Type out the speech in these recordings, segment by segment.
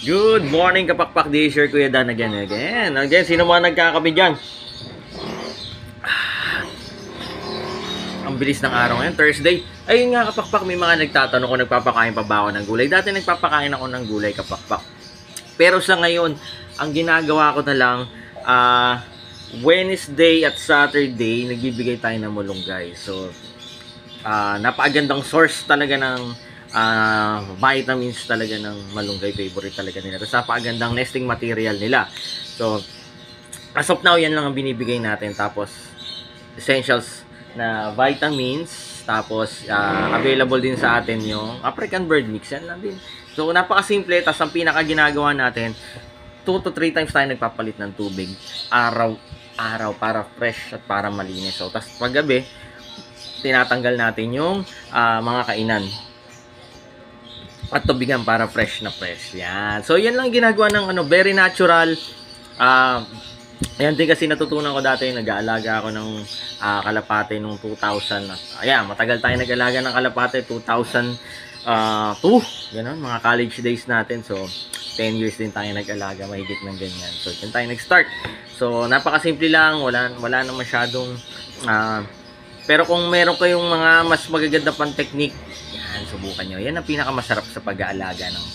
Good morning, kapakpak. This is your Kuya Dan again. Sino mga nagkakape dyan? Ang bilis ng araw ngayon, Thursday. Ayun nga, kapakpak, may mga nagtatanong kung nagpapakain pa ba ako ng gulay. Dati nagpapakain ako ng gulay, kapakpak. Pero sa ngayon, ang ginagawa ko na lang, Wednesday at Saturday, nagbibigay tayo ng malunggay. So, napakagandang source talaga ng vitamins talaga ng malunggay, favorite talaga nila. Tapos napakagandang nesting material nila. So, as of now, yan lang ang binibigay natin. Tapos, essentials na vitamins. Tapos, available din sa atin yung African bird mix. Yan lang din. So, napakasimple. Tapos, ang pinaka ginagawa natin, 2 to 3 times tayo nagpapalit ng tubig. Araw para fresh at para malinis. So, tapos paggabi, tinatanggal natin yung mga kainan at tubigan para fresh na fresh. Yan. So, yan lang ginagawa ng very natural. Yan din kasi natutunan ko dati. Nag-aalaga ako ng kalapate nung 2000. Ayan, matagal tayo nag-aalaga ng kalapate. 2002. Ganun, mga college days natin. So, 10 years din tayo nag-alaga. Mahigit ng ganyan. So, yan tayo nag-start. So, napakasimple lang. Wala na masyadong pero kung meron kayong mga mas magaganda pang technique, yan, subukan nyo. Yan ang pinakamasarap sa pag-aalaga ng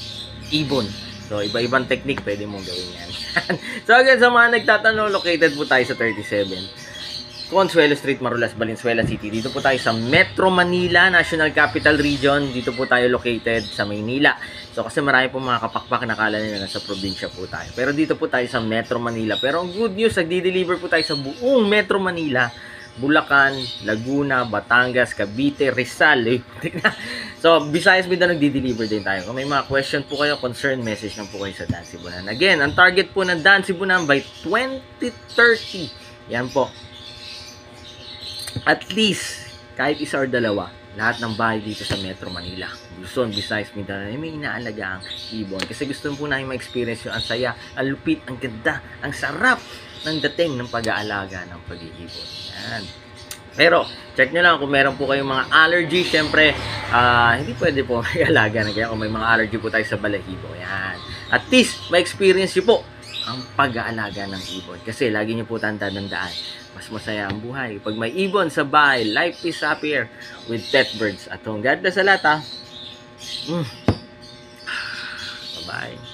ibon. So, iba-ibang technique pwede mong gawin yan. So, again, sa mga nagtatanong, located po tayo sa 37 Consuelo Street, Marulas, Valenzuela City. Dito po tayo sa Metro Manila, National Capital Region. Dito po tayo located sa Maynila. So, kasi marami po mga kapakpak na kala nila nasa probinsya po tayo. Pero dito po tayo sa Metro Manila. Pero ang good news, nagdi-deliver po tayo sa buong Metro Manila. Bulacan, Laguna, Batangas, Cavite, Rizal. So, Visayas, Mindanao, nagdi-deliver din tayo. Kung may mga question po kayo, concern, message lang po kayo sa Dan Cebunan. Again, ang target po ng Dan Cebunan by 2030. Yan po. At least, kahit isa or dalawa, lahat ng bahay dito sa Metro Manila, Luzon, Visayas, Mindanao, may inaalaga ang ibon. Kasi gusto po namin ma-experience yung ang saya, ang lupit, ang ganda, ang sarap ng dating ng pag-aalaga ng pag-iibon. Yan. Pero, check nyo lang kung meron po kayong mga allergy. Siyempre, hindi pwede po mag-alaga na kaya kung may mga allergy po tayo sa balahibo. Yan. At least, ma-experience nyo po ang pag-aalaga ng ibon. Kasi lagi nyo po tandaan, mas masaya ang buhay. Pag may ibon sa bahay, life is happier with pet birds at home. God bless sa lahat, ha. Bye-bye.